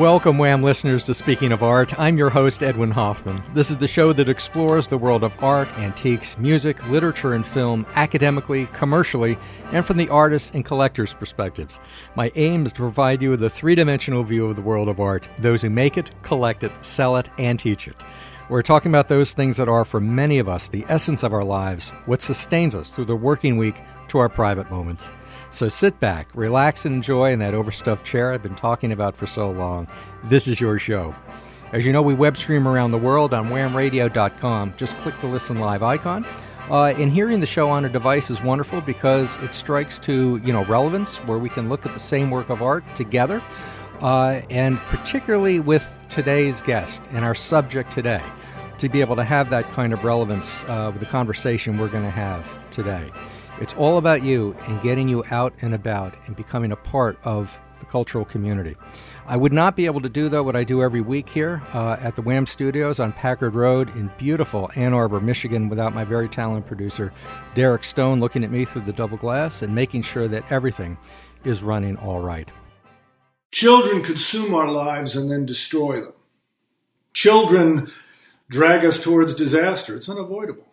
Welcome, Wham listeners, to Speaking of Art. I'm your host, Edwin Hoffman. This is the show that explores the world of art, antiques, music, literature, and film, academically, commercially, and from the artist and collector's perspectives. My aim is to provide you with a three-dimensional view of the world of art, those who make it, collect it, sell it, and teach it. We're talking about those things that are, for many of us, the essence of our lives, what sustains us through the working week to our private moments. So sit back, relax, and enjoy in that overstuffed chair I've been talking about for so long. This is your show. As you know, we web stream around the world on whamradio.com. Just click the Listen Live icon. And hearing the show on a device is wonderful because it strikes to, relevance, where we can look at the same work of art together. And particularly with today's guest and our subject today, to be able to have that kind of relevance with the conversation we're going to have today. It's all about you and getting you out and about and becoming a part of the cultural community. I would not be able to do, though, what I do every week here at the Wham Studios on Packard Road in beautiful Ann Arbor, Michigan, without my very talented producer, Derek Stone, looking at me through the double glass and making sure that everything is running all right. Children consume our lives and then destroy them. Children drag us towards disaster. It's unavoidable.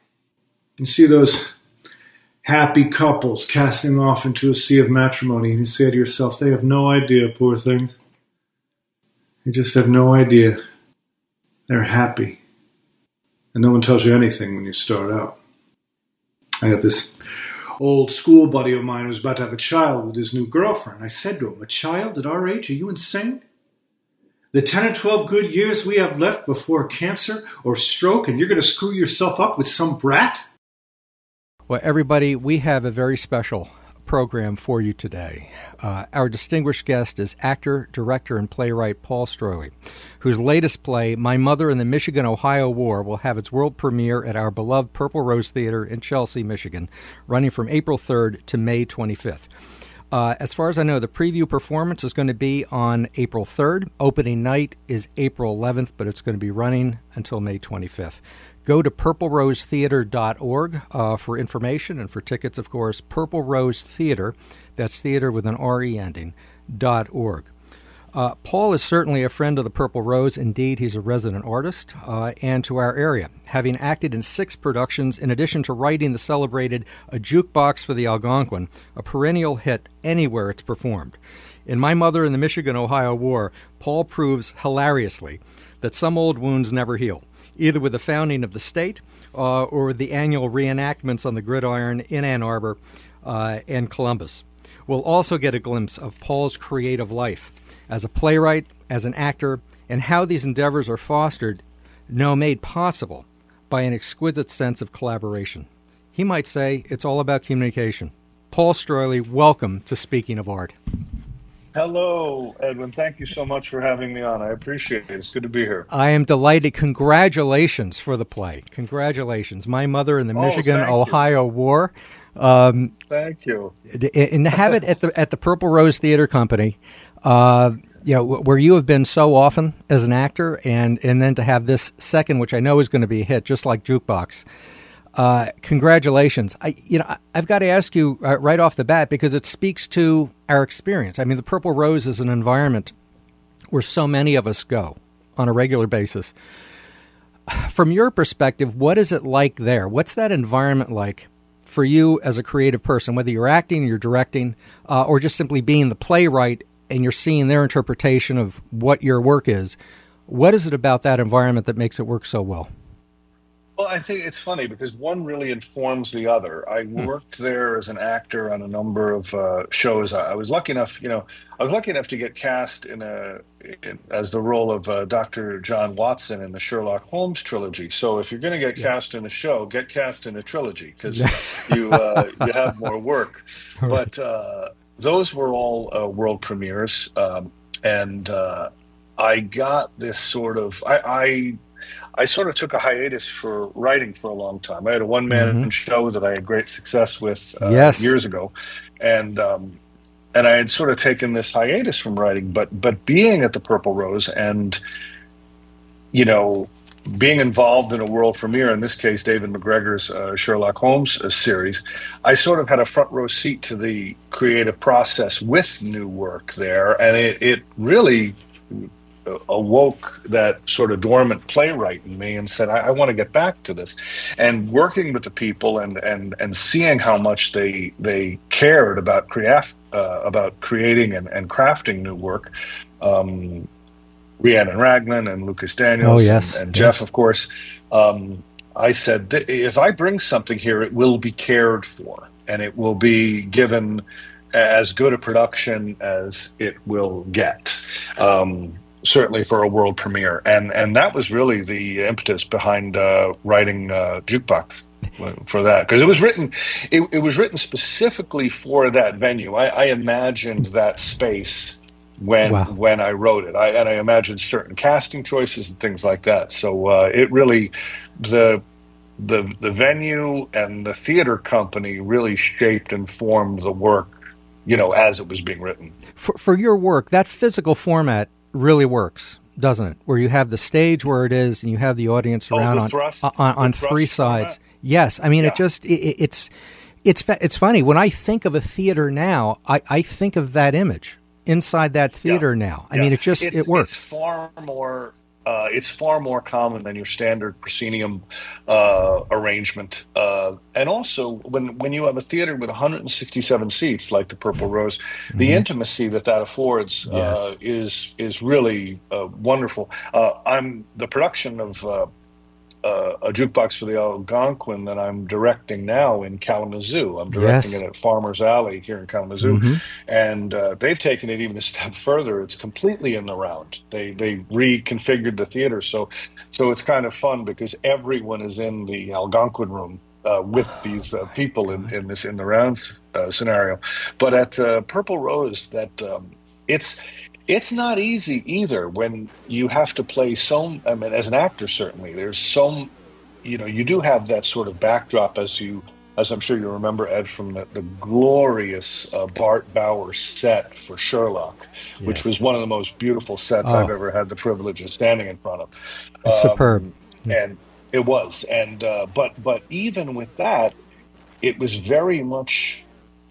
You see those happy couples casting off into a sea of matrimony, and you say to yourself, they have no idea, poor things. They just have no idea. They're happy. And no one tells you anything when you start out. I have this old school buddy of mine who's about to have a child with his new girlfriend. I said to him, a child at our age? Are you insane? The 10 or 12 good years we have left before cancer or stroke, and you're going to screw yourself up with some brat? Well, everybody, we have a very special program for you today. Our distinguished guest is actor, director, and playwright Paul Stroili, whose latest play, My Mother in the Michigan-Ohio War, will have its world premiere at our beloved Purple Rose Theater in Chelsea, Michigan, running from April 3rd to May 25th. As far as I know, the preview performance is going to be on April 3rd. Opening night is April 11th, but it's going to be running until May 25th. Go to purplerosetheater.org for information and for tickets, of course. Purple Rose Theater, that's theater with an R-E ending, .org. Paul is certainly a friend of the Purple Rose. Indeed, he's a resident artist and to our area, having acted in 6 productions in addition to writing the celebrated A Jukebox for the Algonquin, a perennial hit anywhere it's performed. In My Mother in the Michigan-Ohio War, Paul proves hilariously that some old wounds never heal, either with the founding of the state or with the annual reenactments on the gridiron in Ann Arbor and Columbus. We'll also get a glimpse of Paul's creative life as a playwright, as an actor, and how these endeavors are fostered, made possible by an exquisite sense of collaboration. He might say it's all about communication. Paul Stroili, welcome to Speaking of Art. Hello, Edwin. Thank you so much for having me on. I appreciate it. It's good to be here. I am delighted. Congratulations for the play. Congratulations. My Mother in the Michigan-Ohio War. Thank you. And to have it at the Purple Rose Theater Company, where you have been so often as an actor, and then to have this second, which I know is going to be a hit, just like Jukebox. Congratulations. I've got to ask you right off the bat, because it speaks to our experience. I mean, the Purple Rose is an environment where so many of us go on a regular basis. From your perspective, what is it like there? What's that environment like for you as a creative person, whether you're acting, you're directing, or just simply being the playwright and you're seeing their interpretation of what your work is? What is it about that environment that makes it work so well? Well, I think it's funny because one really informs the other. I worked there as an actor on a number of shows. I was lucky enough, to get cast as the role of Dr. John Watson in the Sherlock Holmes trilogy. So if you're going to get cast in a show, get cast in a trilogy because you have more work. Right. But those were all world premieres, and I got this sort of I sort of took a hiatus for writing for a long time. I had a one-man show that I had great success with years ago, and I had sort of taken this hiatus from writing. But being at the Purple Rose and being involved in a world premiere, in this case David McGregor's Sherlock Holmes series, I sort of had a front row seat to the creative process with new work there, and it really awoke that sort of dormant playwright in me and said, I want to get back to this. And working with the people and seeing how much they cared about creating and crafting new work. Rhiannon Raglan and Lucas Daniels and Jeff, of course. I said, if I bring something here, it will be cared for, and it will be given as good a production as it will get, certainly for a world premiere. And that was really the impetus behind writing Jukebox for that, because it was written specifically for that venue. I imagined that space when I wrote it. I imagined certain casting choices and things like that. So it really, the venue and the theater company really shaped and formed the work, as it was being written. For your work, that physical format really works, doesn't it? Where you have the stage where it is, and you have the audience around on three sides. Format? Yes, I mean it's funny when I think of a theater now. I think of that image inside that theater now. I mean, it works. It's far more common than your standard proscenium arrangement. And also, when you have a theater with 167 seats, like the Purple Rose, the intimacy that affords is really wonderful. I'm the production of a jukebox for the Algonquin that I'm directing now in Kalamazoo. I'm directing it at Farmers Alley here in Kalamazoo, and they've taken it even a step further. It's completely in the round. They reconfigured the theater, so it's kind of fun because everyone is in the Algonquin room with these people in the round scenario. But at Purple Rose, it's not easy either when you have to play as an actor, certainly, there's you do have that sort of backdrop as I'm sure you remember, Ed, from the glorious Bart Bauer set for Sherlock, which was one of the most beautiful sets I've ever had the privilege of standing in front of. Superb. And it was. And but even with that, it was very much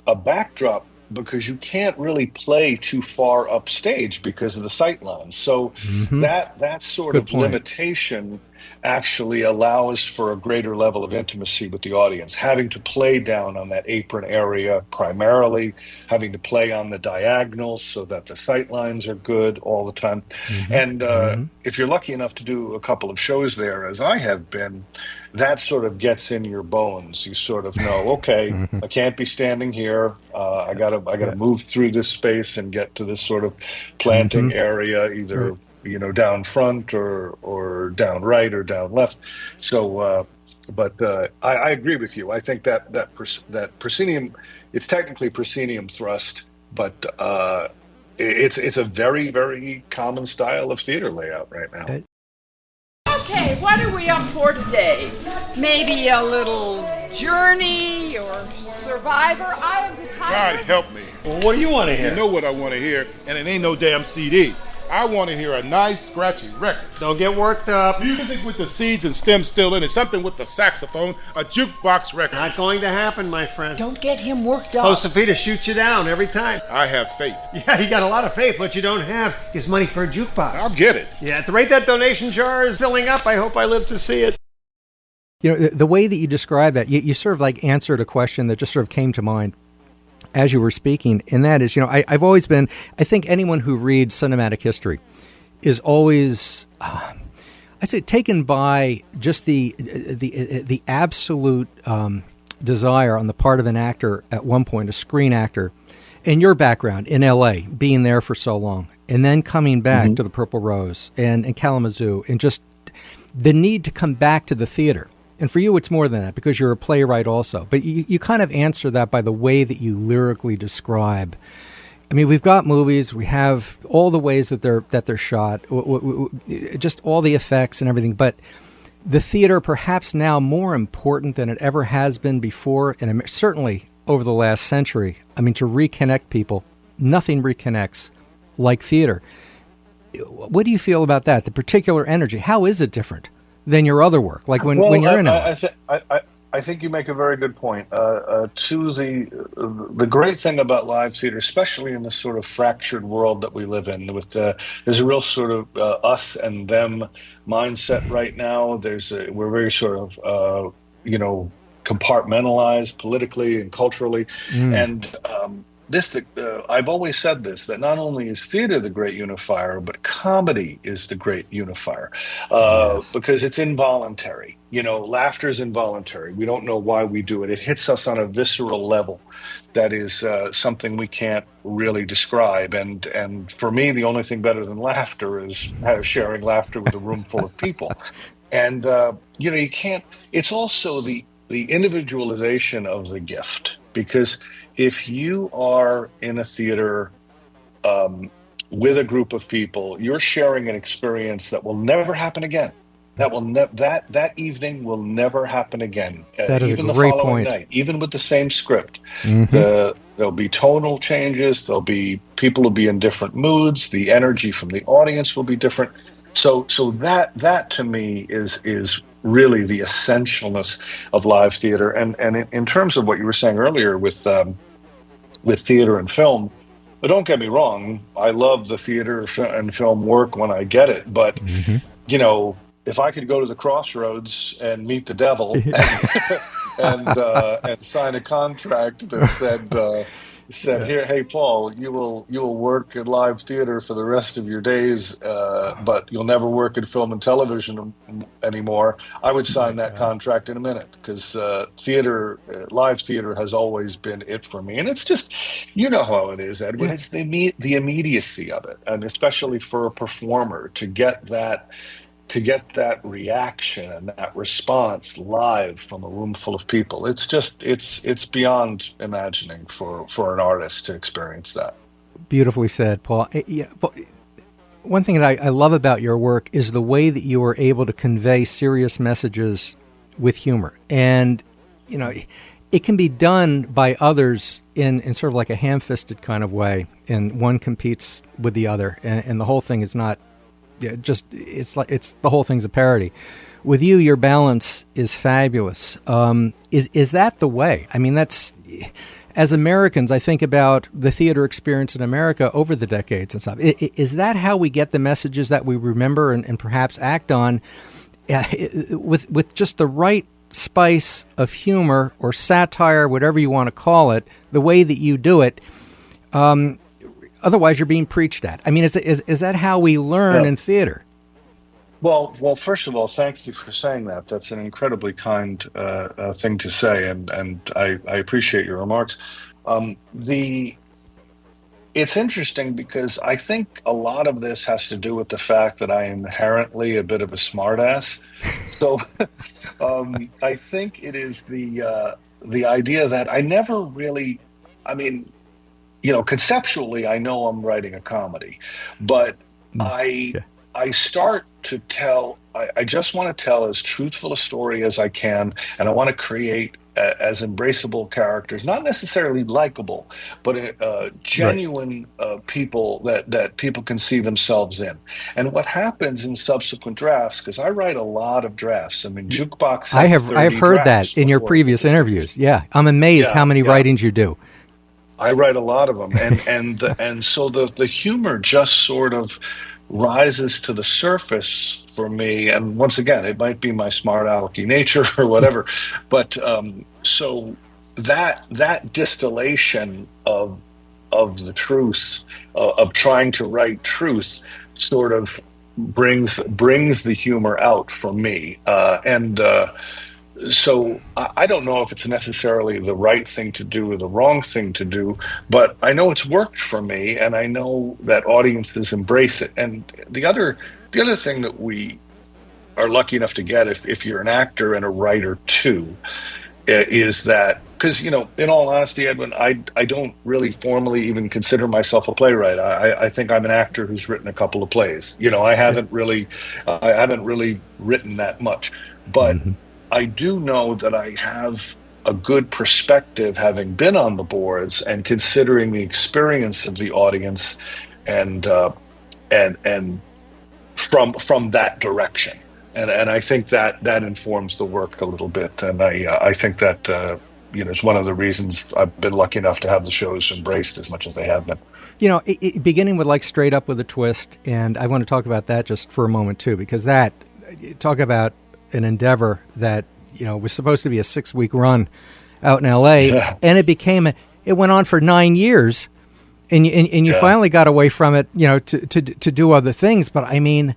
a backdrop, because you can't really play too far upstage because of the sight lines. So that sort of limitation actually allows for a greater level of intimacy with the audience, having to play down on that apron area primarily, having to play on the diagonals so that the sight lines are good all the time. And if you're lucky enough to do a couple of shows there, as I have been, that sort of gets in your bones. You sort of know, okay, I can't be standing here. I gotta move through this space and get to this sort of planting area, either down front or down right or down left. So, but I agree with you. I think that proscenium, it's technically proscenium thrust, but it's a very, very common style of theater layout right now. Okay, what are we up for today? Maybe a little Journey or Survivor? I am the tiger. God help me. Well, what do you want to hear? You know what I want to hear, and it ain't no damn CD. I want to hear a nice, scratchy record. Don't get worked up. Music with the seeds and stems still in it. Something with the saxophone. A jukebox record. Not going to happen, my friend. Don't get him worked up. Josefita shoots you down every time. I have faith. Yeah, you got a lot of faith. What you don't have is money for a jukebox. I'll get it. Yeah, at the rate that donation jar is filling up, I hope I live to see it. The way that you describe that, you sort of like answered a question that just sort of came to mind as you were speaking, and that is, I've always been, I think anyone who reads cinematic history is always, I say, taken by just the absolute desire on the part of an actor at one point, a screen actor, and your background in L.A., being there for so long, and then coming back to the Purple Rose and Kalamazoo, and just the need to come back to the theater. And for you, it's more than that, because you're a playwright also. But you kind of answer that by the way that you lyrically describe. I mean, we've got movies, we have all the ways that they're shot, just all the effects and everything. But the theater, perhaps now more important than it ever has been before, and certainly over the last century. I mean, to reconnect people, nothing reconnects like theater. What do you feel about that? The particular energy, how is it different than your other work, like when you're in it? I think you make a very good point. To the great thing about live theater, especially in this sort of fractured world that we live in, there's a real sort of us and them mindset right now. We're very sort of compartmentalized politically and culturally, and I've always said this, that not only is theater the great unifier, but comedy is the great unifier, because it's involuntary. Laughter is involuntary. We don't know why we do it. It hits us on a visceral level that is something we can't really describe. And for me, the only thing better than laughter is sharing laughter with a room full of people. And, you can't, it's also the individualization of the gift, because if you are in a theater with a group of people, you're sharing an experience that will never happen again. That evening will never happen again. That is even a great the following point. night, even with the same script, there'll be tonal changes. People will be in different moods. The energy from the audience will be different. So that to me is really the essentialness of live theater. And in terms of what you were saying earlier with theater and film, but don't get me wrong, I love the theater and film work when I get it. But if I could go to the crossroads and meet the devil and sign a contract that said, "Here, hey Paul, you will work in live theater for the rest of your days, but you'll never work in film and television anymore," I would sign that contract in a minute, because live theater has always been it for me. And it's just, how it is, Edwin. It's the immediacy of it, and especially for a performer to get that reaction and that response live from a room full of people. It's beyond imagining for an artist to experience that. Beautifully said, Paul. One thing that I love about your work is the way that you are able to convey serious messages with humor. And, it can be done by others in sort of like a ham-fisted kind of way, and one competes with the other, and the whole thing is not it's the whole thing's a parody. With you, your balance is fabulous. Is that the way? I mean, that's, as Americans, I think about the theater experience in America over the decades and stuff. Is that how we get the messages that we remember and perhaps act on, with just the right spice of humor or satire, whatever you want to call it, the way that you do it? Otherwise, you're being preached at. I mean, is that how we learn in theater? Well, first of all, thank you for saying that. That's an incredibly kind thing to say, and I appreciate your remarks. It's interesting because I think a lot of this has to do with the fact that I am inherently a bit of a smartass. So I think it is the idea that I never really, conceptually, I know I'm writing a comedy, but I start to tell, I just want to tell as truthful a story as I can, and I want to create as embraceable characters, not necessarily likable, but genuine people that people can see themselves in. And what happens in subsequent drafts, because I write a lot of drafts. I mean, Jukebox. I have heard that in your previous interviews. Yeah, I'm amazed how many writings you do. I write a lot of them, and so the humor just sort of rises to the surface for me. And once again, it might be my smart alecky nature or whatever, but so that distillation of the truth, of trying to write truth, sort of brings the humor out for me, so I don't know if it's necessarily the right thing to do or the wrong thing to do, but I know it's worked for me, and I know that audiences embrace it. And the other thing that we are lucky enough to get, if you're an actor and a writer too, is that, because, in all honesty, Edwin, I don't really formally even consider myself a playwright. I think I'm an actor who's written a couple of plays. I haven't really written that much, but I do know that I have a good perspective, having been on the boards and considering the experience of the audience, and from that direction. and I think that informs the work a little bit, and I think that it's one of the reasons I've been lucky enough to have the shows embraced as much as they have been. Beginning with like Straight Up with a Twist, and I want to talk about that just for a moment too, because talk about an endeavor that was supposed to be a 6-week run out in L.A. and it went on for 9 years, and you finally got away from it, to do other things. But I mean,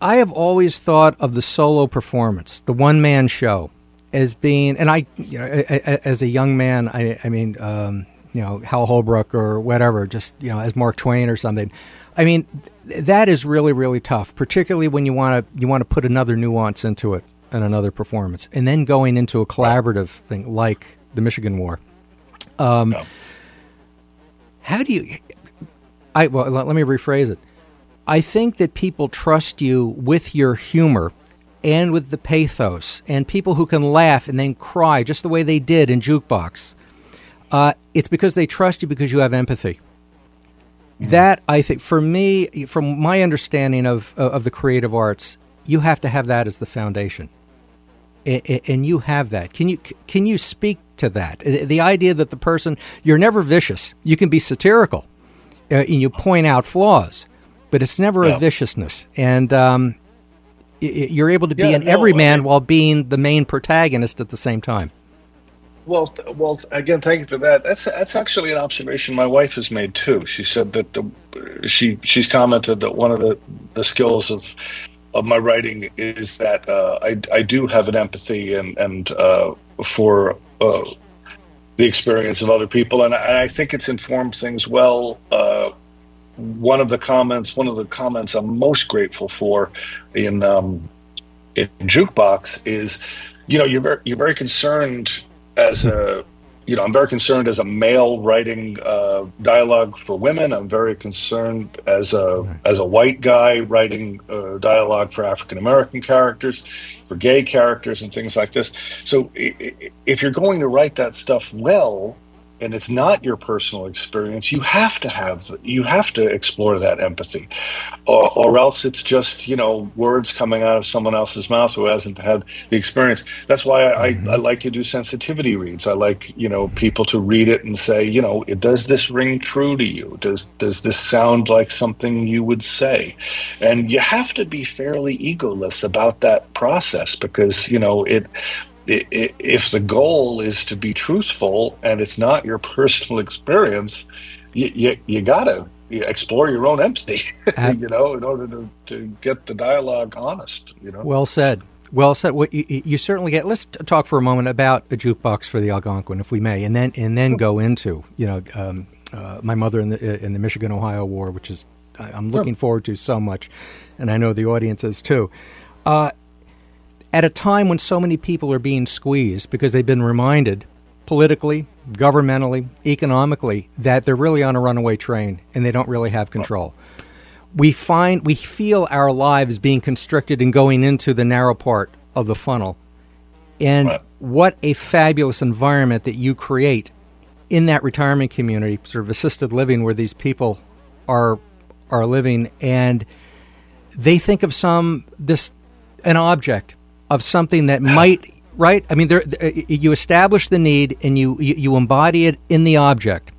I have always thought of the solo performance, the one-man show, as being, and as a young man, I mean, Hal Holbrook or whatever, just, as Mark Twain or something. I mean, that is really, really tough, particularly when you want to put another nuance into it and another performance, and then going into a collaborative thing like the Michigan War. How do you? Let me rephrase it. I think that people trust you with your humor and with the pathos, and people who can laugh and then cry just the way they did in Jukebox. It's because they trust you because you have empathy. Mm-hmm. That, I think, for me, from my understanding of the creative arts, you have to have that as the foundation. And you have that. Can you speak to that? The idea that the person, you're never vicious. You can be satirical, and you point out flaws, but it's never a viciousness. And you're able to be an everyman while being the main protagonist at the same time. Well, again, thank you for that. That's actually an observation my wife has made too. She said that she's commented that one of the skills of my writing is that I do have an empathy and for the experience of other people, and I think it's informed things well. One of the comments I'm most grateful for in Jukebox is, you're very concerned as I'm very concerned as a male writing dialogue for women. I'm very concerned as a white guy writing dialogue for African American characters, for gay characters, and things like this. So if you're going to write that stuff well, and it's not your personal experience, you have to explore that empathy, or else it's just words coming out of someone else's mouth who hasn't had the experience. That's why I like to do sensitivity reads. I like people to read it and say, does this ring true to you? Does this sound like something you would say? And you have to be fairly egoless about that process, because if the goal is to be truthful and it's not your personal experience, you gotta explore your own empathy, in order to get the dialogue honest. Well said. Well, you certainly get. Let's talk for a moment about a Jukebox for the Algonquin, if we may, and then go into My Mother in the Michigan-Ohio War, which is I'm looking forward to so much, and I know the audience is too. At a time when so many people are being squeezed because they've been reminded politically, governmentally, economically, that they're really on a runaway train and they don't really have control. We feel our lives being constricted and going into the narrow part of the funnel. And what a fabulous environment that you create in that retirement community, sort of assisted living, where these people are living, and they think of an object of something that might, right? I mean, you establish the need and you embody it in the object.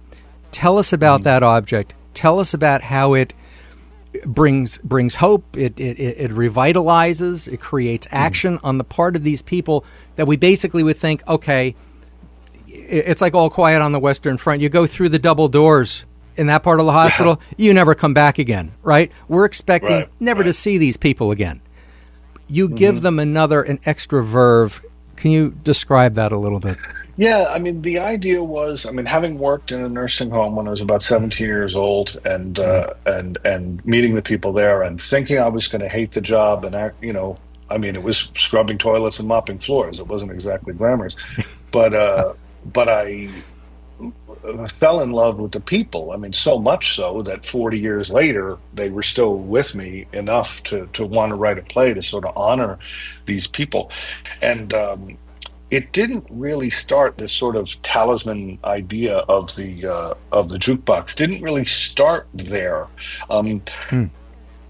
Tell us about that object. Tell us about how it brings hope. It revitalizes. It creates action on the part of these people that we basically would think, okay, it's like All Quiet on the Western Front. You go through the double doors in that part of the hospital, you never come back again, right? We're expecting never to see these people again. You give them an extra verve. Can you describe that a little bit? Yeah, I mean, the idea was, having worked in a nursing home when I was about 17 years old, and meeting the people there, and thinking I was going to hate the job, and it was scrubbing toilets and mopping floors. It wasn't exactly glamorous, but I fell in love with the people. So much so that 40 years later, they were still with me enough to want to write a play to sort of honor these people. And it didn't really start, this sort of talisman idea of the Jukebox didn't really start there.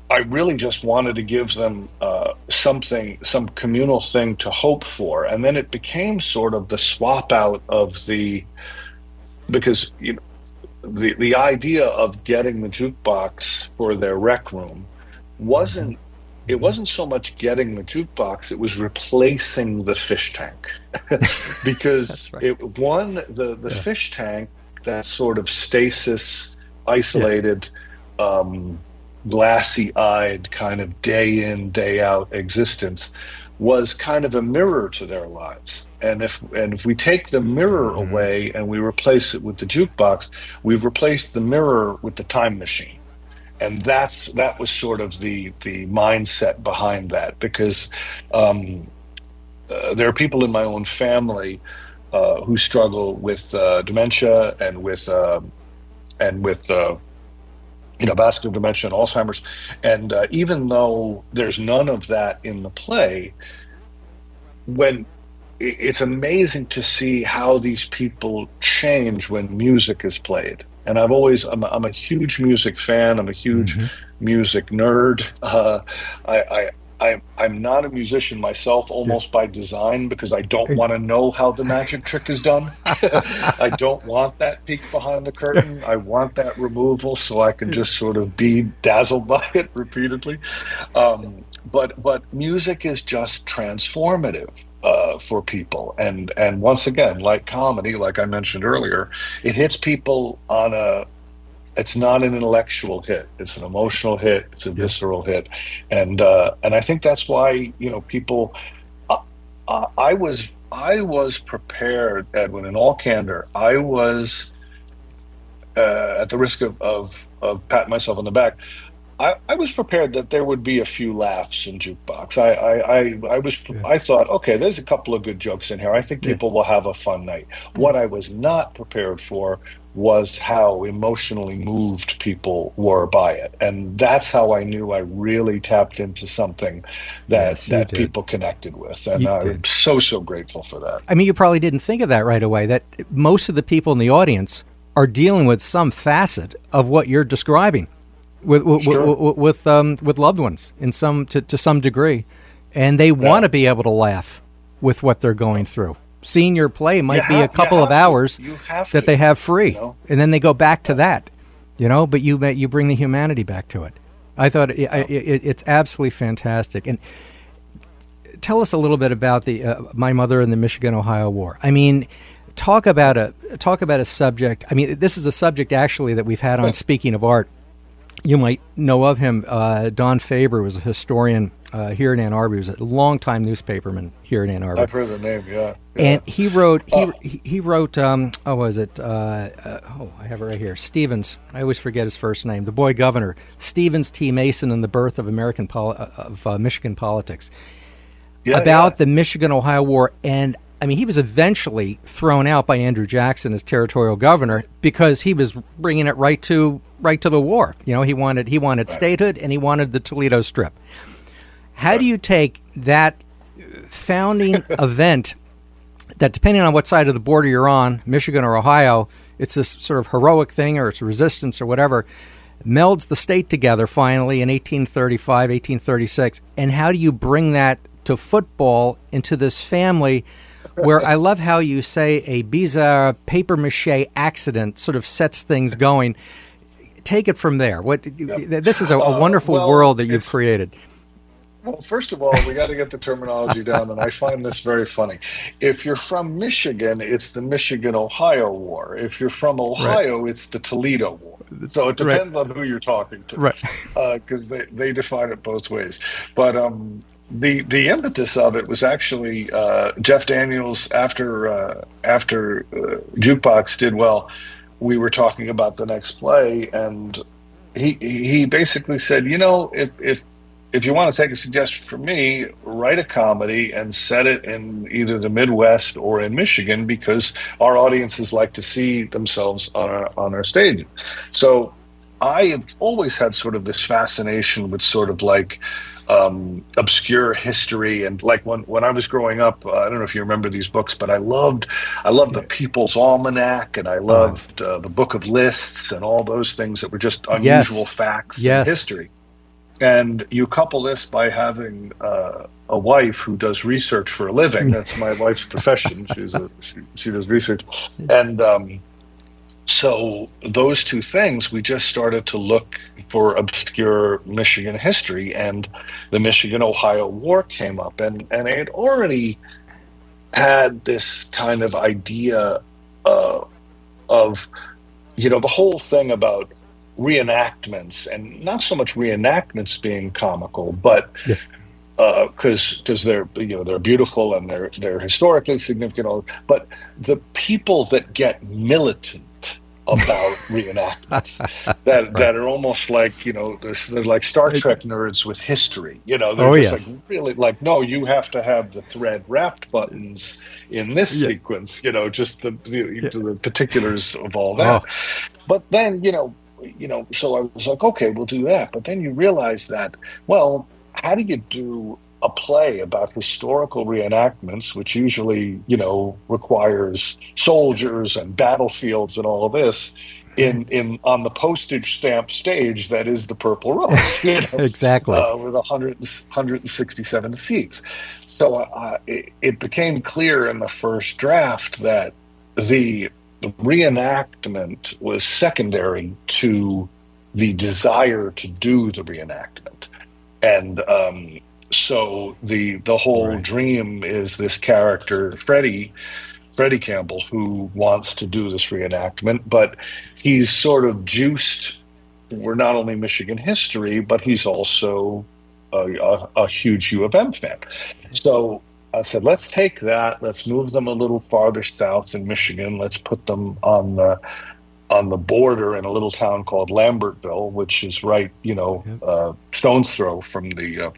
I really just wanted to give them something, some communal thing to hope for, and then it became sort of the swap out of because the idea of getting the jukebox for their rec room wasn't it wasn't so much getting the jukebox, it was replacing the fish tank. Because right. the fish tank, that sort of stasis, isolated, glassy-eyed kind of day in, day out existence was kind of a mirror to their lives. And if we take the mirror away and we replace it with the jukebox, we've replaced the mirror with the time machine. And that was sort of the mindset behind that, because there are people in my own family who struggle with dementia and with vascular dementia and Alzheimer's. And even though there's none of that in the play, it's amazing to see how these people change when music is played. And I'm a huge music fan. I'm a huge music nerd. I'm not a musician myself, almost by design, because I don't want to know how the magic trick is done. I don't want that peek behind the curtain. I want that removal so I can just sort of be dazzled by it repeatedly. But music is just transformative for people. And once again, like comedy, like I mentioned earlier, it hits people it's not an intellectual hit. It's an emotional hit. It's a visceral hit. And I think that's why, people, I was prepared, Edwin, in all candor. I was, at the risk of patting myself on the back, I was prepared that there would be a few laughs in Jukebox. I thought, okay, there's a couple of good jokes in here. I think people will have a fun night. What I was not prepared for was how emotionally moved people were by it. And that's how I knew I really tapped into something that people connected with. And I'm so grateful for that. I mean, you probably didn't think of that right away, that most of the people in the audience are dealing with some facet of what you're describing with loved ones to some degree. And they want to be able to laugh with what they're going through. Seeing your play might be a couple of hours that they have free, and then they go back to that, but you bring the humanity back to it. I thought it's absolutely fantastic. And tell us a little bit about My Mother and the Michigan-Ohio War. I mean, talk about a subject. I mean, this is a subject actually that we've had on Speaking of Art. You might know of him. Don Faber was a historian here in Ann Arbor. He was a longtime newspaperman here in Ann Arbor. I've heard the name, yeah. And he wrote. He wrote. I have it right here. Stevens. I always forget his first name. The Boy Governor. Stevens T. Mason and the Birth of Michigan Politics. About the Michigan-Ohio War. And I mean, he was eventually thrown out by Andrew Jackson as territorial governor because he was bringing it right to the war. He wanted statehood, and he wanted the Toledo Strip. How do you take that founding event that, depending on what side of the border you're on, Michigan or Ohio, it's this sort of heroic thing, or it's resistance or whatever, melds the state together finally in 1835, 1836, and how do you bring that to football, into this family where I love how you say a bizarre papier-mâché accident sort of sets things going. Take it from there. This is a wonderful world that you've created. Well, first of all, we got to get the terminology down, and I find this very funny. If you're from Michigan, it's the Michigan-Ohio War. If you're from Ohio, it's the Toledo War. So it depends on who you're talking to, because they define it both ways. But the impetus of it was actually Jeff Daniels. After Jukebox did well, we were talking about the next play, and he basically said, if you want to take a suggestion from me, write a comedy and set it in either the Midwest or in Michigan, because our audiences like to see themselves on our stage. So I have always had sort of this fascination with sort of like obscure history, and like when I was growing up, I don't know if you remember these books, but I loved the People's Almanac, and I loved the Book of Lists, and all those things that were just unusual facts in history. And you couple this by having a wife who does research for a living. That's my wife's profession. She does research, and so those two things, we just started to look for obscure Michigan history, and the Michigan-Ohio War came up, and I had already had this kind of idea of, the whole thing about reenactments, and not so much reenactments being comical, but because they're beautiful and they're historically significant, but the people that get militant about reenactments that are almost like they're like Star Trek nerds with history. They're just like really like, no, you have to have the thread wrapped buttons in this sequence. Just the particulars of all that. But then so I was like, okay, we'll do that. But then you realize that, well, how do you do a play about historical reenactments, which usually, requires soldiers and battlefields and all of this, on the postage stamp stage that is the Purple Rose, exactly, with 167 seats. So it became clear in the first draft that the reenactment was secondary to the desire to do the reenactment, and so the whole dream is this character, Freddie Campbell, who wants to do this reenactment, but he's sort of juiced for not only Michigan history, but he's also a huge U of M fan. So I said, let's take that, let's move them a little farther south in Michigan, let's put them on the border in a little town called Lambertville, which is right, stone's throw from the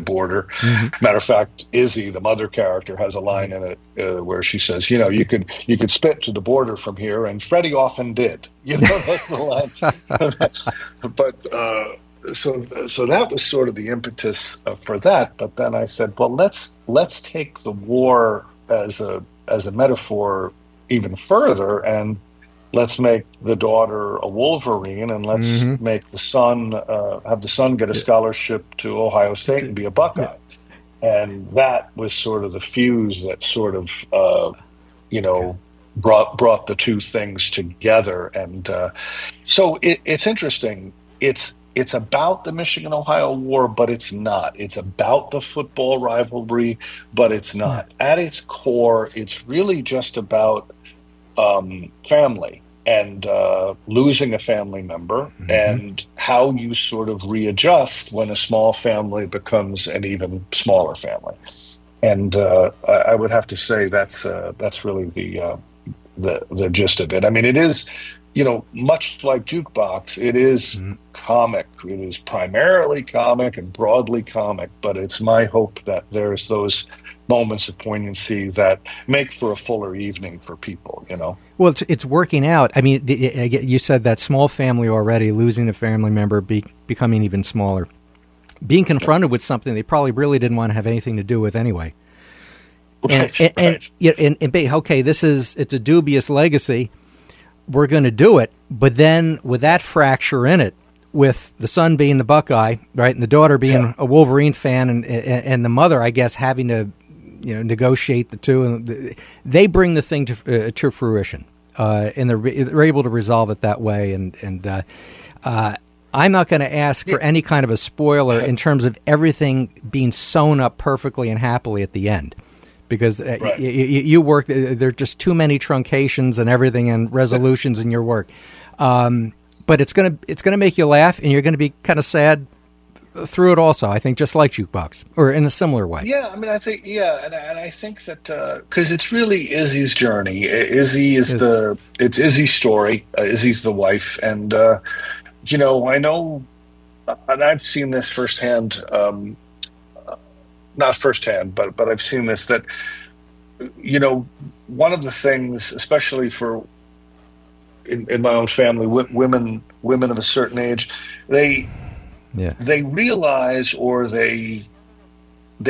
border. Mm-hmm. Matter of fact, Izzy, the mother character, has a line in it where she says, you could spit to the border from here, and Freddie often did. That's the line. But so that was sort of the impetus for that. But then I said, well, let's take the war as a metaphor even further, and let's make the daughter a Wolverine, and let's make the son have the son get a scholarship to Ohio State and be a Buckeye. And that was sort of the fuse that sort of brought the two things together. And so it's interesting. It's about the Michigan-Ohio War, but it's not. It's about the football rivalry, but it's not. At its core, it's really just about family and losing a family member, and how you sort of readjust when a small family becomes an even smaller family. And I would have to say that's really the gist of it. I mean, it is, much like Jukebox, it is comic. It is primarily comic and broadly comic, but it's my hope that there's those moments of poignancy that make for a fuller evening for people, Well, it's working out. I mean, you said that small family already, losing a family member, becoming even smaller, being confronted with something they probably really didn't want to have anything to do with anyway. And okay, it's a dubious legacy. We're going to do it, but then with that fracture in it, with the son being the Buckeye, right, and the daughter being a Wolverine fan, and the mother, I guess, having to negotiate the two, and they bring the thing to fruition, and they're able to resolve it that way. And I'm not going to ask for any kind of a spoiler in terms of everything being sewn up perfectly and happily at the end, because you work. There are just too many truncations and everything and resolutions in your work. But it's gonna make you laugh, and you're going to be kind of sad through it also, I think, just like Jukebox, or in a similar way. Yeah, I mean, I think, and I think that because it's really Izzy's journey. Izzy is it's Izzy's story. Izzy's the wife, and I know, and I've seen this firsthand. Not firsthand, but I've seen this, that one of the things, especially for in my own family, women of a certain age, they realize, or they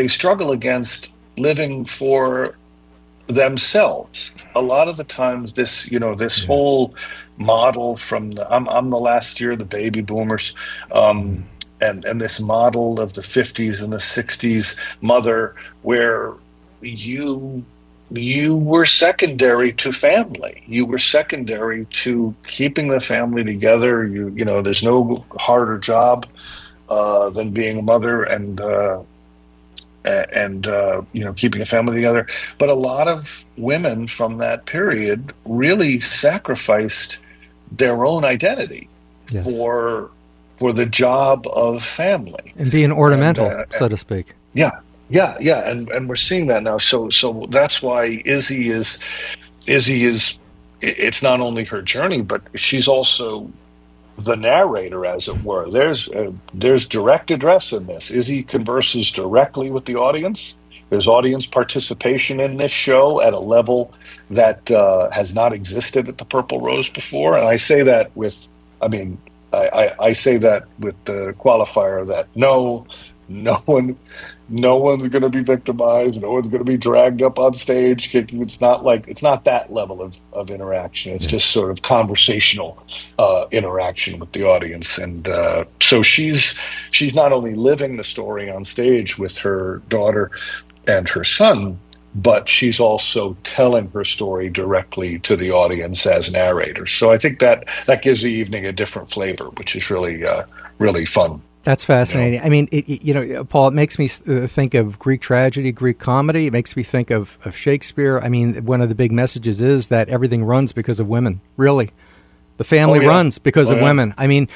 struggle against living for themselves. A lot of the times, this Yes. whole model from I'm the last year of the baby boomers, and this model of the 50s and the 60s mother, where you were secondary to family. You were secondary to keeping the family together. There's no harder job than being a mother and keeping a family together. But a lot of women from that period really sacrificed their own identity Yes. for the job of family And being ornamental, so to speak. Yeah, and we're seeing that now. So that's why Izzy is. It's not only her journey, but she's also the narrator, as it were. There's direct address in this. Izzy converses directly with the audience. There's audience participation in this show at a level that has not existed at the Purple Rose before. And I say that I say that with the qualifier that no one's going to be victimized. No one's going to be dragged up on stage kicking. It's not that level of interaction. It's just sort of conversational interaction with the audience. And so she's not only living the story on stage with her daughter and her son, but she's also telling her story directly to the audience as narrator. So I think that gives the evening a different flavor, which is really really fun. That's fascinating. I mean, Paul, it makes me think of Greek tragedy, Greek comedy. It makes me think of Shakespeare. I mean, one of the big messages is that everything runs because of women. Really, the family runs because of women. I mean,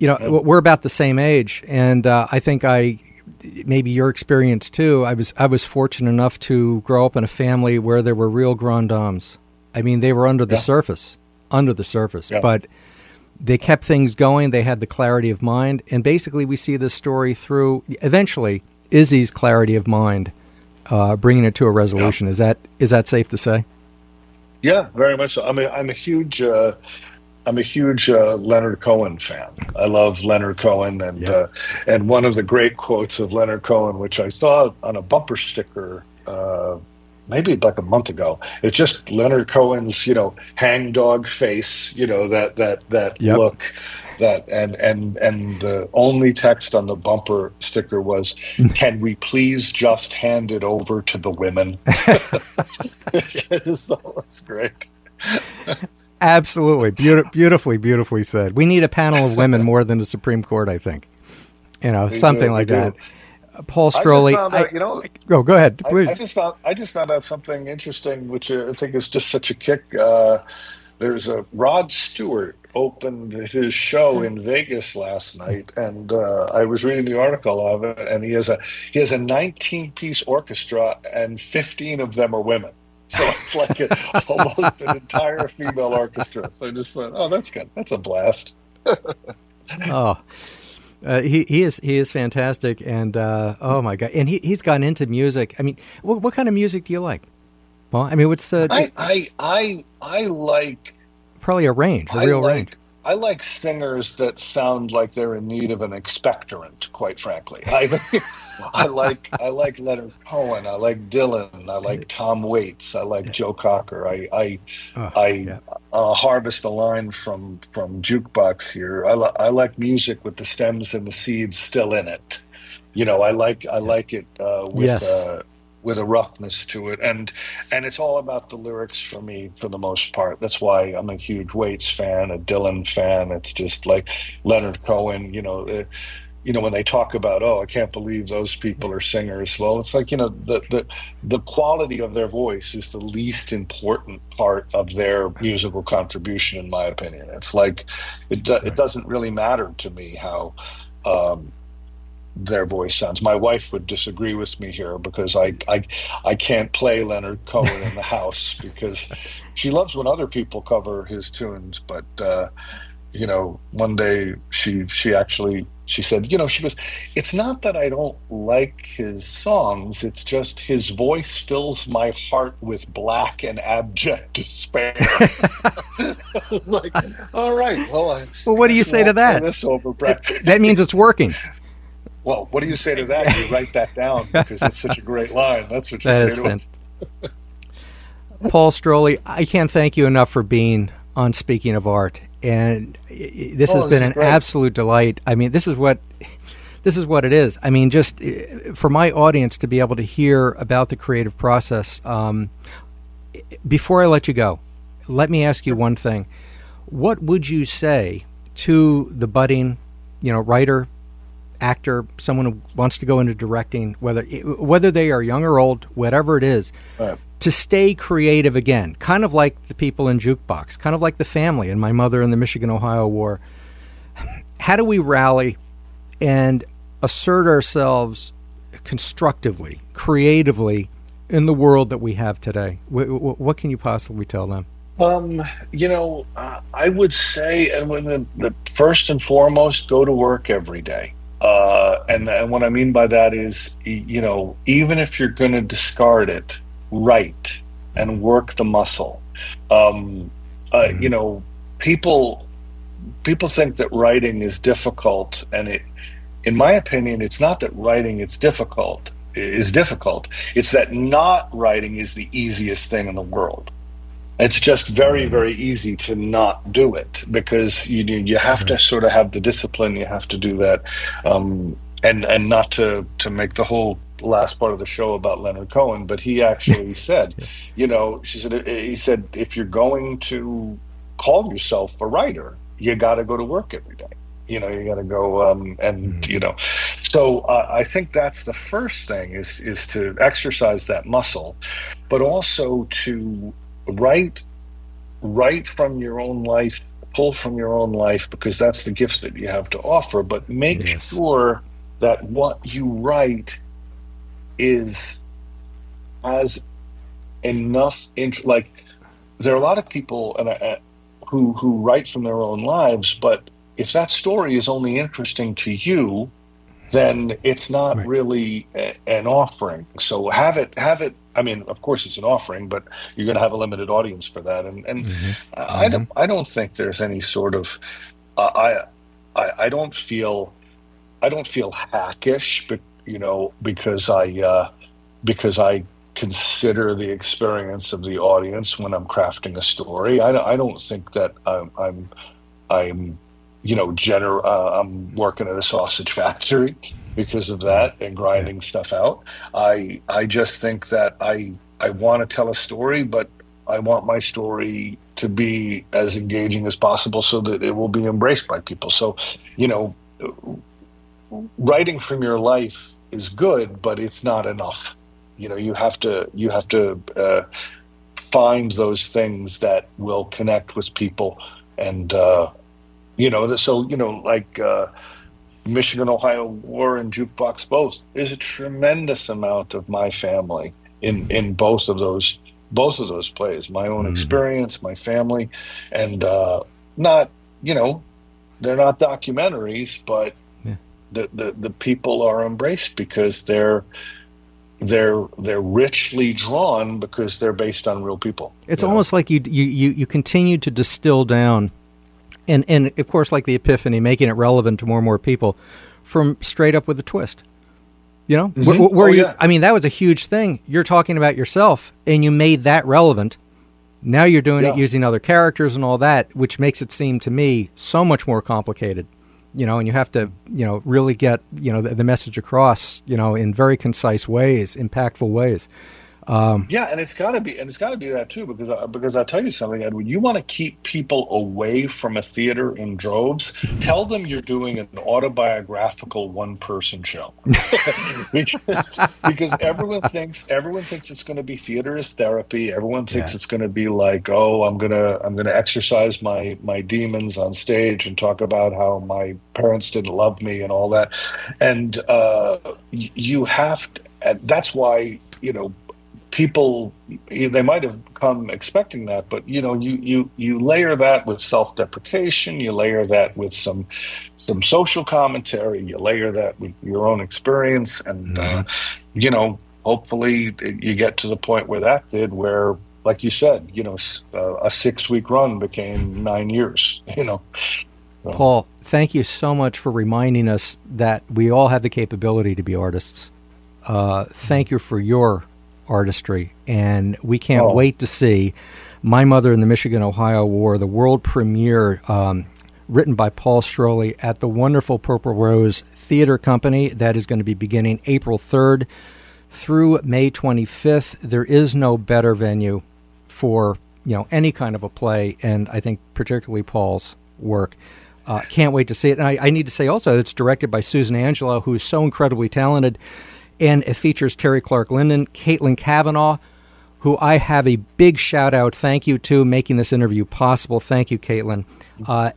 we're about the same age, and I think maybe your experience too. I was fortunate enough to grow up in a family where there were real grand dames. I mean, they were under the surface, but they kept things going. They had the clarity of mind. And basically we see this story through, eventually, Izzy's clarity of mind, bringing it to a resolution. Yeah. Is that safe to say? Yeah, very much so. I mean, I'm a huge Leonard Cohen fan. I love Leonard Cohen. And one of the great quotes of Leonard Cohen, which I saw on a bumper sticker maybe like a month ago. It's just Leonard Cohen's, hangdog face, that look, that and the only text on the bumper sticker was, "Can we please just hand it over to the women?" I just thought that's great. Absolutely, beautifully said. We need a panel of women more than the Supreme Court, I think. Something like that. Paul Stroili. Go ahead, please. I just found out something interesting, which I think is just such a kick. There's Rod Stewart opened his show in Vegas last night, and I was reading the article of it, and he has a 19-piece orchestra, and 15 of them are women. So it's like almost an entire female orchestra. So I just thought, oh, that's good. That's a blast. He is fantastic, and oh my God, and he's gotten into music. I mean, what kind of music do you like? Well, I mean, what's I like probably a real range. I like singers that sound like they're in need of an expectorant. Quite frankly, I like Leonard Cohen. I like Dylan. I like Tom Waits. I like Joe Cocker. I harvest a line from Jukebox here. I like music with the stems and the seeds still in it. I like it with a roughness to it, and it's all about the lyrics for me for the most part. That's why I'm a huge Waits fan, a Dylan fan. It's just like Leonard Cohen. When they talk about, I can't believe those people are singers. Well, it's like, the quality of their voice is the least important part of their musical contribution, in my opinion. It's like, it doesn't really matter to me how their voice sounds. My wife would disagree with me here because I can't play Leonard Cohen in the house because she loves when other people cover his tunes, but one day she said, she goes, "It's not that I don't like his songs, it's just his voice fills my heart with black and abject despair." Like, all right, well, what do you say to that? That means it's working. Well, what do you say to that? You write that down because it's such a great line. That's what you say to it. Paul Stroili, I can't thank you enough for being on Speaking of Art, and this has been an absolute delight. I mean, this is what it is. I mean, just for my audience to be able to hear about the creative process. Before I let you go, let me ask you one thing. What would you say to the budding, writer, actor, someone who wants to go into directing, whether they are young or old, whatever it is, Right. to stay creative again, kind of like the people in Jukebox, kind of like the family and my mother in the Michigan-Ohio War? How do we rally and assert ourselves constructively, creatively in the world that we have today? What can you possibly tell them? I would say, and when the first and foremost, go to work every day. And what I mean by that is, even if you're going to discard it, write and work the muscle. People think that writing is difficult, and in my opinion, it's not that writing is difficult. It's that not writing is the easiest thing in the world. It's just very, very easy to not do it, because you have to sort of have the discipline. You have to do that, and not to make the whole last part of the show about Leonard Cohen, but he actually said, he said, if you're going to call yourself a writer, you got to go to work every day. You got to go, So I think that's the first thing is to exercise that muscle, but also to write from your own life, pull from your own life, because that's the gifts that you have to offer. But make sure that what you write has enough like, there are a lot of people who write from their own lives, but if that story is only interesting to you, then it's not really an offering. So have it. I mean, of course, it's an offering, but you're going to have a limited audience for that. And I don't think there's any sort of. I don't feel hackish, but because I consider the experience of the audience when I'm crafting a story. I don't think that I'm I'm working at a sausage factory because of that and grinding stuff out. I just think that I want to tell a story, but I want my story to be as engaging as possible so that it will be embraced by people. So, writing from your life is good, but it's not enough. You have to find those things that will connect with people, and Michigan, Ohio War and Jukebox both. There's a tremendous amount of my family in both of those plays. My own experience, my family, and not they're not documentaries, but the people are embraced because they're richly drawn because they're based on real people. It's almost like you continue to distill down. And of course, like the Epiphany, making it relevant to more and more people, from Straight Up with a Twist. I mean, that was a huge thing. You're talking about yourself, and you made that relevant. Now you're doing it using other characters and all that, which makes it seem to me so much more complicated. And you have to, really get, the message across, in very concise ways, impactful ways. And it's got to be that too, because I'll tell you something, Edward. You want to keep people away from a theater in droves. Tell them you're doing an autobiographical one-person show, because everyone thinks it's going to be theater is therapy. Everyone thinks it's going to be like, I'm gonna exercise my demons on stage and talk about how my parents didn't love me and all that. And you have to. And that's why people, they might have come expecting that, but you layer that with self-deprecation, you layer that with some social commentary, you layer that with your own experience, and hopefully you get to the point where, like you said, a 6-week run became 9 years. Paul, thank you so much for reminding us that we all have the capability to be artists. Thank you for your artistry, and we can't wait to see My Mother in the Michigan-Ohio War, the world premiere, written by Paul Stroili at the wonderful Purple Rose Theater Company. That is going to be beginning April 3rd through May 25th. There is no better venue for any kind of a play, and I think particularly Paul's work. Can't wait to see it. And I need to say also it's directed by Susan Angelo, who is so incredibly talented, and it features Terry Clark Linden, Caitlin Cavanaugh, who I have a big shout-out thank you to making this interview possible. Thank you, Caitlin.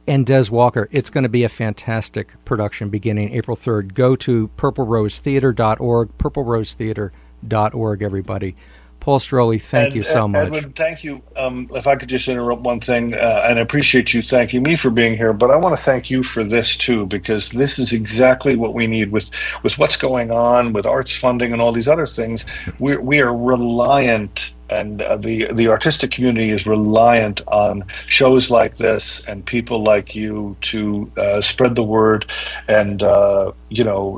And Des Walker. It's going to be a fantastic production beginning April 3rd. Go to purplerosetheater.org, purplerosetheater.org, everybody. Paul Stroili, thank you so much. Edwin, thank you. If I could just interrupt one thing, and I appreciate you thanking me for being here, but I want to thank you for this too, because this is exactly what we need with what's going on with arts funding and all these other things. We are reliant, and the artistic community is reliant on shows like this and people like you to spread the word and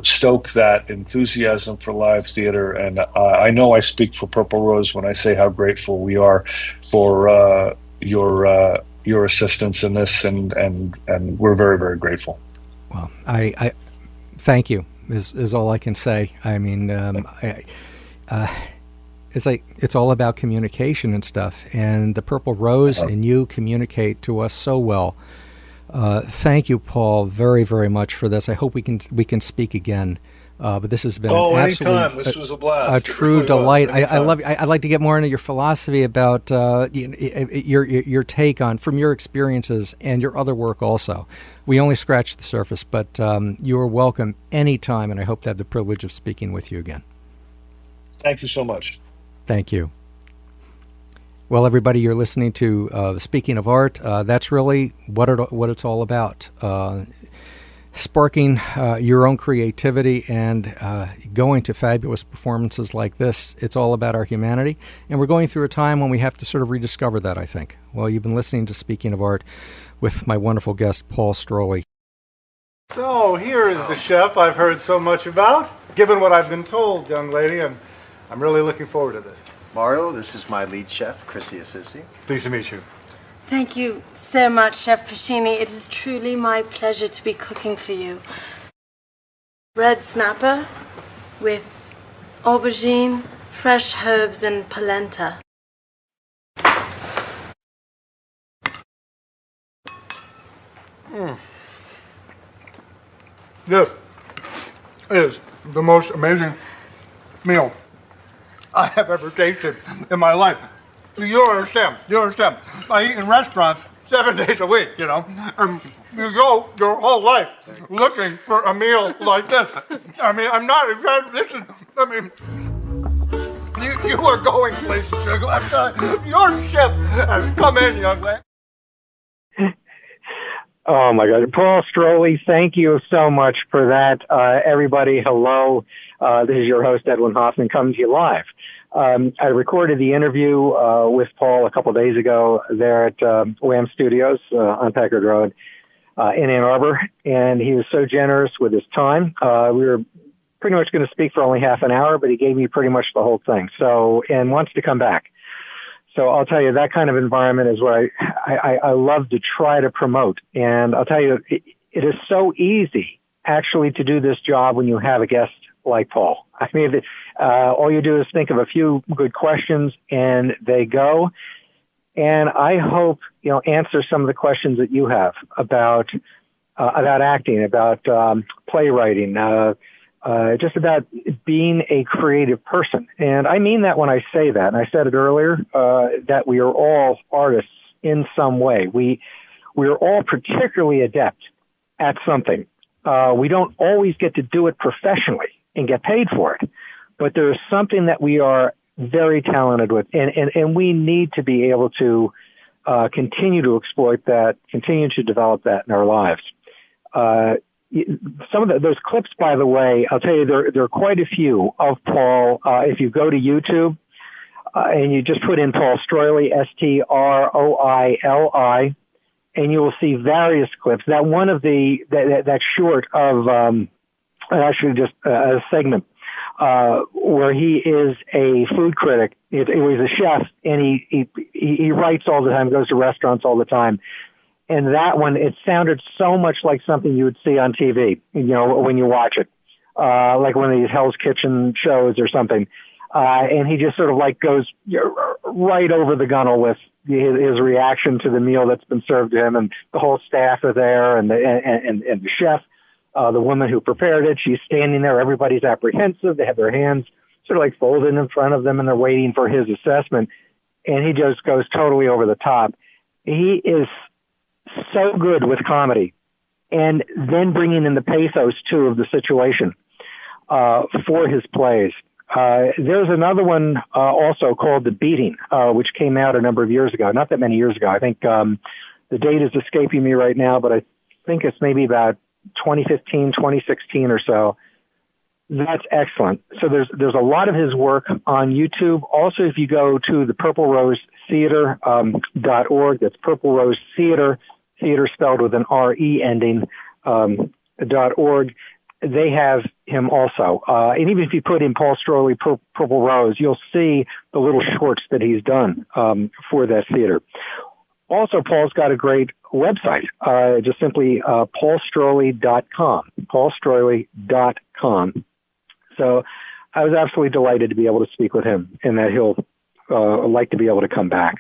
stoke that enthusiasm for live theater. And I know I speak for Purple Rose when I say how grateful we are for your assistance in this, and we're very, very grateful. Well, I thank you is all I can say. I mean, it's all about communication and stuff, and the Purple Rose and you communicate to us so well. Thank you, Paul, very, very much for this. I hope we can speak again. But this has been anytime. This was a blast. A true delight. I love. I'd like to get more into your philosophy about your take on from your experiences and your other work also. We only scratched the surface, but you are welcome anytime, and I hope to have the privilege of speaking with you again. Thank you so much. Thank you. Well, everybody, you're listening to Speaking of Art. That's really what it's all about. Sparking your own creativity and going to fabulous performances like this. It's all about our humanity. And we're going through a time when we have to sort of rediscover that, I think. Well, you've been listening to Speaking of Art with my wonderful guest, Paul Stroili. So here is the chef I've heard so much about, given what I've been told, young lady, and I'm really looking forward to this. Mario, this is my lead chef, Chrissy Assisi. Pleased to meet you. Thank you so much, Chef Fashini. It is truly my pleasure to be cooking for you. Red snapper with aubergine, fresh herbs, and polenta. This is the most amazing meal I have ever tasted in my life. You don't understand. I eat in restaurants 7 days a week, you go your whole life looking for a meal like this. I mean, I'm not exaggerating. You are going places. Your ship has come in, young lady. Oh, my God. Paul Stroili, thank you so much for that. Everybody, hello. This is your host, Edwin Hoffman, coming to you live. I recorded the interview with Paul a couple of days ago there at Wham Studios on Packard Road in Ann Arbor, and he was so generous with his time. We were pretty much going to speak for only half an hour, but he gave me pretty much the whole thing, and wants to come back. So I'll tell you, that kind of environment is what I love to try to promote. And I'll tell you, it is so easy actually to do this job when you have a guest like Paul. I mean, all you do is think of a few good questions and they go. And I hope, answer some of the questions that you have about acting, about playwriting, just about being a creative person. And I mean that when I say that. And I said it earlier, that we are all artists in some way. We are all particularly adept at something. We don't always get to do it professionally and get paid for it. But there's something that we are very talented with. And we need to be able to continue to exploit that, continue to develop that in our lives. Some of those clips, by the way, I'll tell you, there are quite a few of Paul. If you go to YouTube and you just put in Paul Stroili, Stroili, and you will see various clips. That one of that short of actually just a segment where he is a food critic. He was a chef, and he writes all the time, goes to restaurants all the time. And that one, it sounded so much like something you would see on TV, when you watch it, like one of these Hell's Kitchen shows or something. And he just sort of like goes right over the gunnel with his reaction to the meal that's been served to him, and the whole staff are there, and the chef, the woman who prepared it, she's standing there. Everybody's apprehensive. They have their hands sort of like folded in front of them, and they're waiting for his assessment. And he just goes totally over the top. He is so good with comedy, and then bringing in the pathos too of the situation for his plays. There's another one also called The Beating, which came out a number of years ago, not that many years ago. I think the date is escaping me right now, but I think it's maybe about 2015, 2016 or so. That's excellent. So there's a lot of his work on YouTube. Also, if you go to the Purple Rose Theater .org, that's Purple Rose Theater spelled with an R-E ending, .org, they have him also. And even if you put in Paul Stroili Purple Rose, you'll see the little shorts that he's done for that theater. Also, Paul's got a great website, just simply paulstroili.com, paulstroili.com. So I was absolutely delighted to be able to speak with him, and that he'll like to be able to come back.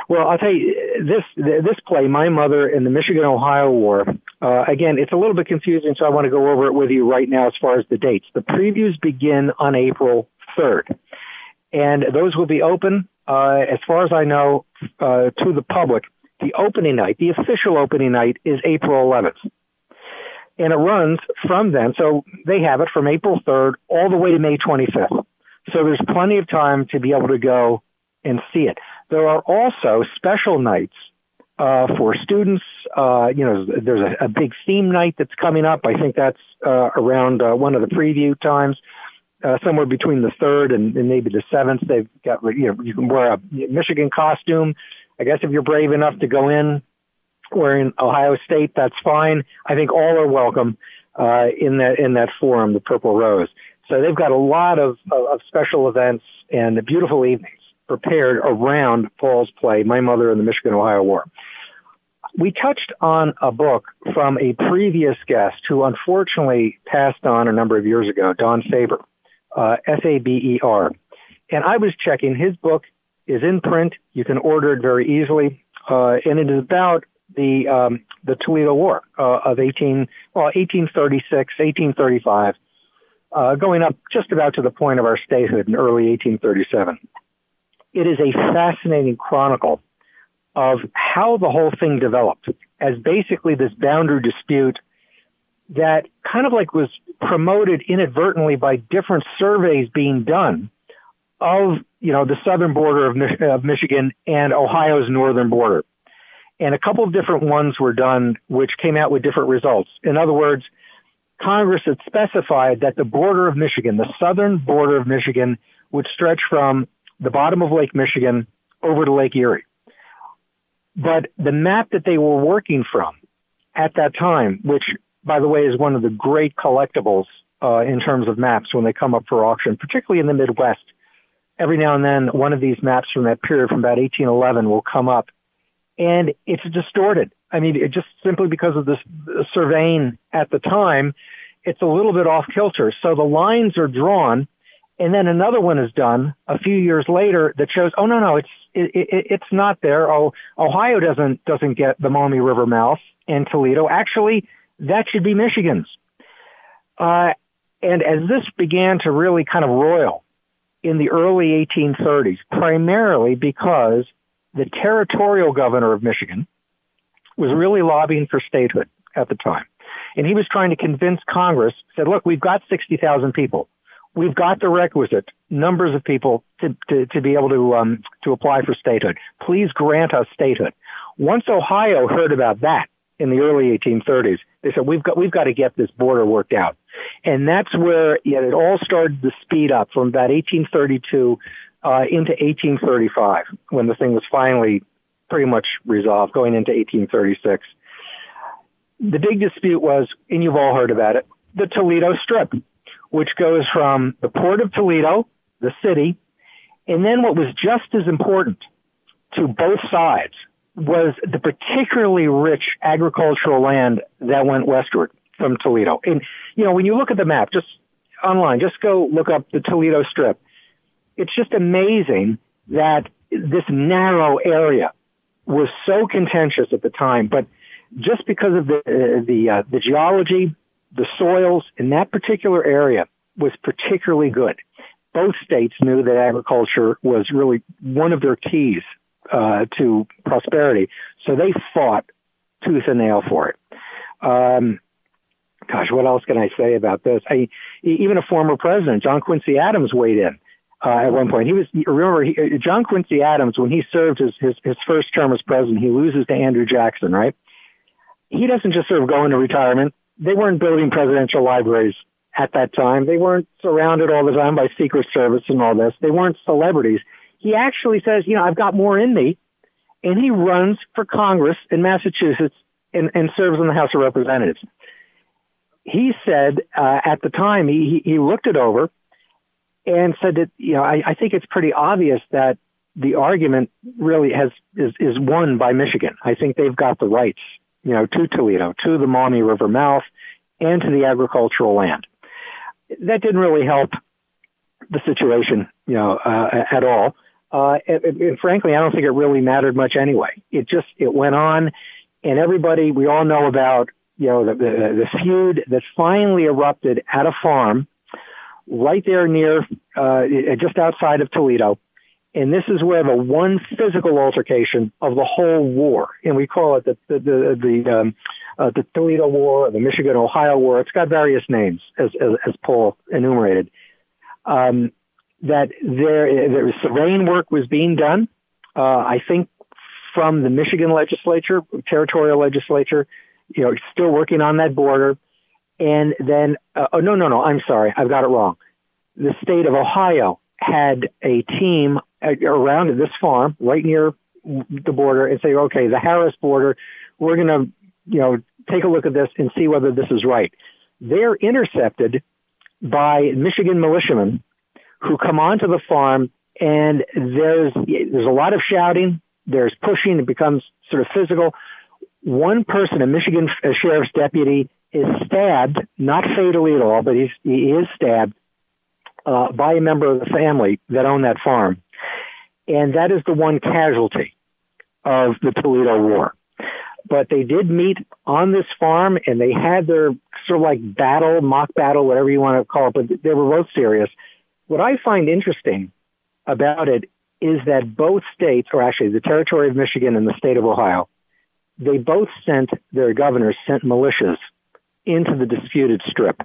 Well, I'll tell you, this play, My Mother and the Michigan-Ohio War, again, it's a little bit confusing, so I want to go over it with you right now as far as the dates. The previews begin on April 3rd, and those will be open, as far as I know, to the public. The opening night, the official opening night, is April 11th. And it runs from then, so they have it from April 3rd all the way to May 25th. So there's plenty of time to be able to go and see it. There are also special nights for students. There's a big theme night that's coming up. I think that's around one of the preview times, somewhere between the 3rd and maybe the 7th. They've got, you can wear a Michigan costume. I guess if you're brave enough to go in wearing Ohio State, that's fine. I think all are welcome in that forum, the Purple Rose. So they've got a lot of special events and beautiful evenings prepared around Paul's play, My Mother and the Michigan-Ohio War. We touched on a book from a previous guest who unfortunately passed on a number of years ago, Don Faber, Faber. And I was checking, his book is in print. You can order it very easily. And it is about the Toledo War of 1836, 1835, going up just about to the point of our statehood in early 1837. It is a fascinating chronicle of how the whole thing developed as basically this boundary dispute that kind of like was promoted inadvertently by different surveys being done of, the southern border of Michigan and Ohio's northern border. And a couple of different ones were done, which came out with different results. In other words, Congress had specified that the border of Michigan, the southern border of Michigan, would stretch from the bottom of Lake Michigan over to Lake Erie. But the map that they were working from at that time, which, by the way, is one of the great collectibles in terms of maps when they come up for auction, particularly in the Midwest, every now and then one of these maps from that period, from about 1811, will come up. And it's distorted. I mean, it just simply because of this surveying at the time, it's a little bit off kilter. So the lines are drawn, and then another one is done a few years later that shows, oh no, it's not there. Oh, Ohio doesn't get the Maumee River mouth and Toledo. Actually, that should be Michigan's. And as this began to really kind of roil in the early 1830s, primarily because the territorial governor of Michigan was really lobbying for statehood at the time. And he was trying to convince Congress, said, look, we've got 60,000 people. We've got the requisite numbers of people to be able to apply for statehood. Please grant us statehood. Once Ohio heard about that in the early 1830s, they said, we've got to get this border worked out. And that's where it all started to speed up from about 1832 into 1835, when the thing was finally pretty much resolved, going into 1836. The big dispute was, and you've all heard about it, the Toledo Strip, which goes from the port of Toledo, the city, and then what was just as important to both sides was the particularly rich agricultural land that went westward from Toledo. And, when you look at the map, just online, just go look up the Toledo Strip. It's just amazing that this narrow area was so contentious at the time, but just because of the geology, the soils in that particular area was particularly good. Both states knew that agriculture was really one of their keys to prosperity, so they fought tooth and nail for it. What else can I say about this? Even a former president, John Quincy Adams, weighed in at one point. John Quincy Adams, when he served his first term as president, he loses to Andrew Jackson, right? He doesn't just sort of go into retirement. They weren't building presidential libraries at that time. They weren't surrounded all the time by Secret Service and all this. They weren't celebrities. He actually says, I've got more in me. And he runs for Congress in Massachusetts and serves in the House of Representatives. He said at the time, he looked it over and said that, I think it's pretty obvious that the argument really is won by Michigan. I think they've got the rights, to Toledo, to the Maumee River mouth, and to the agricultural land. That didn't really help the situation, at all. And frankly, I don't think it really mattered much anyway. It went on, and we all know about, the feud that finally erupted at a farm right there near, just outside of Toledo. And this is where the one physical altercation of the whole war, and we call it the Toledo War, or the Michigan-Ohio War. It's got various names, as Paul enumerated. That there was surveying work was being done, I think, from the Michigan legislature, territorial legislature, still working on that border. And then, I'm sorry, I've got it wrong. The state of Ohio had a team around this farm right near the border and say, okay, the Harris border, we're going to, take a look at this and see whether this is right. They're intercepted by Michigan militiamen who come onto the farm, and there's a lot of shouting, there's pushing, it becomes sort of physical. One person, a Michigan sheriff's deputy, is stabbed, not fatally at all, but he is stabbed by a member of the family that owned that farm. And that is the one casualty of the Toledo War. But they did meet on this farm, and they had their sort of like mock battle, whatever you want to call it, but they were both serious. What I find interesting about it is that both states, or actually the territory of Michigan and the state of Ohio, they both their governors sent militias into the disputed strip.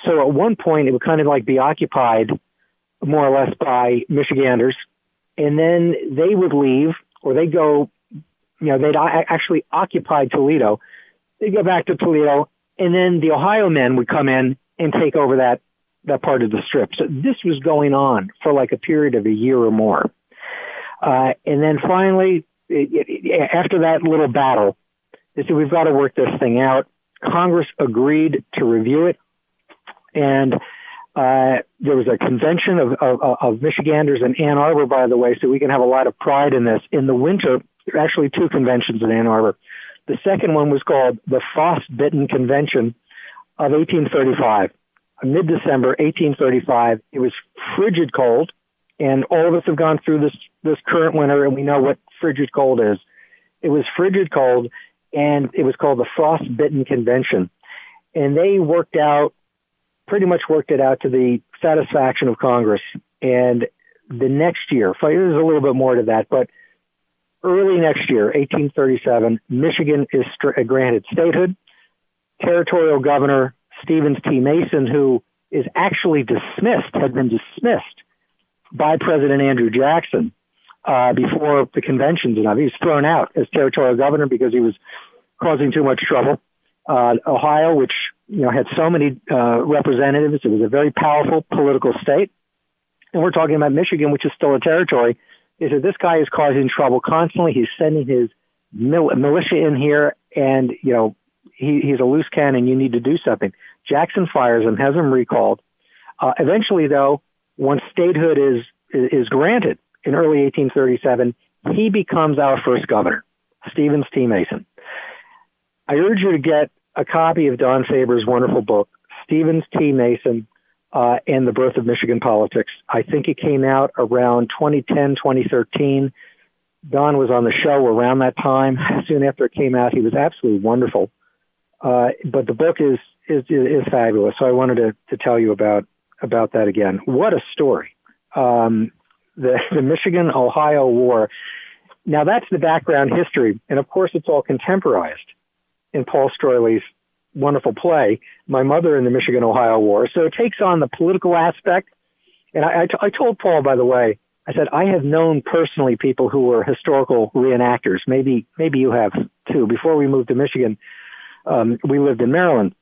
So at one point, it would kind of like be occupied more or less by Michiganders, and then they would leave, or they'd go, they'd actually occupy Toledo. They'd go back to Toledo, and then the Ohio men would come in and take over that part of the strip. So this was going on for like a period of a year or more. And then finally, after that little battle, they said, we've got to work this thing out. Congress agreed to review it. And there was a convention of Michiganders in Ann Arbor, by the way, so we can have a lot of pride in this. In the winter, there are actually two conventions in Ann Arbor. The second one was called the Frostbitten Convention of 1835. Mid-December 1835, it was frigid cold, and all of us have gone through this current winter, and we know what frigid cold is. It was frigid cold, and it was called the Frostbitten Convention. And they pretty much worked it out to the satisfaction of Congress. And the next year, there's a little bit more to that, but early next year, 1837, Michigan is granted statehood. Territorial Governor Stevens T. Mason, who is actually had been dismissed by President Andrew Jackson before the conventions, and he was thrown out as territorial governor because he was causing too much trouble. Ohio, which had so many representatives, it was a very powerful political state. And we're talking about Michigan, which is still a territory. They said, this guy is causing trouble constantly. He's sending his militia in here, and he's a loose cannon. You need to do something. Jackson fires him, has him recalled. Eventually, though, once statehood is granted in early 1837, he becomes our first governor, Stevens T. Mason. I urge you to get a copy of Don Faber's wonderful book, Stevens T. Mason and the Birth of Michigan Politics. I think it came out around 2010, 2013. Don was on the show around that time. Soon after it came out, he was absolutely wonderful. But the book is fabulous. So I wanted to tell you about that again. What a story. The Michigan-Ohio War. Now that's the background history. And of course, it's all contemporized in Paul Stroili's wonderful play, My Mother in the Michigan-Ohio War. So it takes on the political aspect. And I told Paul, by the way, I said, I have known personally people who were historical reenactors. Maybe you have too. Before we moved to Michigan, we lived in Maryland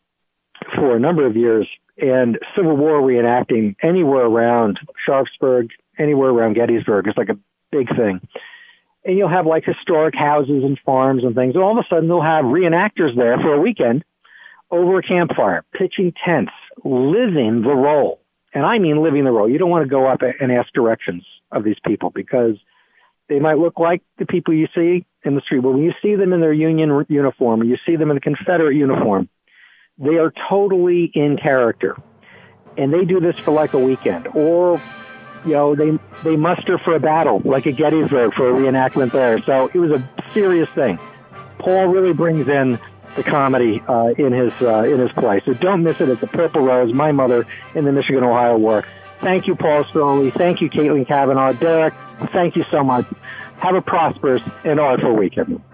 for a number of years, and Civil War reenacting anywhere around Sharpsburg, anywhere around Gettysburg is like a big thing. And you'll have like historic houses and farms and things. And all of a sudden they'll have reenactors there for a weekend over a campfire, pitching tents, living the role. And I mean living the role. You don't want to go up and ask directions of these people because they might look like the people you see in the street. But when you see them in their Union uniform, or you see them in the Confederate uniform, they are totally in character. And they do this for like a weekend. Or, you know, they muster for a battle, like at Gettysburg for a reenactment there. So it was a serious thing. Paul really brings in the comedy in his play. So don't miss it. It's The Purple Rose, My Mother in the Michigan-Ohio War. Thank you, Paul Stroili. Thank you, Caitlin Cavanaugh. Derek, thank you so much. Have a prosperous and artful week, everyone.